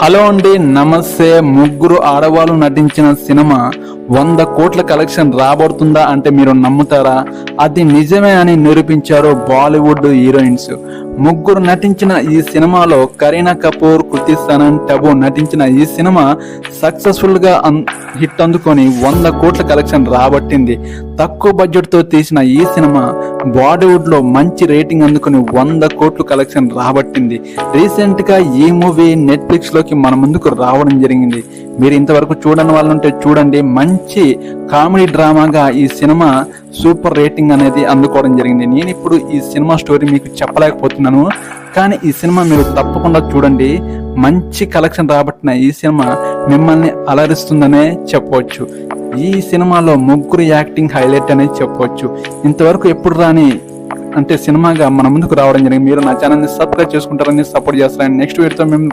Hello అండి, నమస్తే. ముగ్గురు ఆడవాళ్ళు నటించిన సినిమా 100 కోట్ల కలెక్షన్ రాబడుతుందా అంటే మీరు నమ్ముతారా? అది నిజమే అని నిరూపించారు బాలీవుడ్ హీరోయిన్స్. ముగ్గురు నటించిన ఈ సినిమాలో కరీనా కపూర్, కృతి సనన్, టబు నటించిన ఈ సినిమా సక్సెస్ఫుల్ గా హిట్ అందుకొని 100 కోట్ల కలెక్షన్ రాబట్టింది. తక్కువ బడ్జెట్ తో తీసిన ఈ సినిమా బాలీవుడ్ లో మంచి రేటింగ్ అందుకుని 100 కోట్లు కలెక్షన్ రాబట్టింది. రీసెంట్ గా ఈ మూవీ నెట్ఫ్లిక్స్ లోకి మన ముందుకు రావడం జరిగింది. మీరు ఇంతవరకు చూడని వాళ్ళు ఉంటే చూడండి. మంచి కామెడీ డ్రామాగా ఈ సినిమా సూపర్ రేటింగ్ అనేది అందుకోవడం జరిగింది. నేను ఇప్పుడు ఈ సినిమా స్టోరీ మీకు చెప్పలేకపోతున్నాను, కానీ ఈ సినిమా మీరు తప్పకుండా చూడండి. మంచి కలెక్షన్ రాబట్టిన ఈ సినిమా మిమ్మల్ని అలరిస్తుందనే చెప్పవచ్చు. ఈ సినిమాలో ముగ్గురు యాక్టింగ్ హైలైట్ అనేది చెప్పవచ్చు. ఇంతవరకు ఎప్పుడు రాని అంటే సినిమాగా మన ముందుకు రావడం జరిగింది. మీరు నా ఛానల్ని సబ్స్క్రైబ్ చేసుకుంటారని, సపోర్ట్ చేస్తారని నెక్స్ట్ వీడియోతో మేము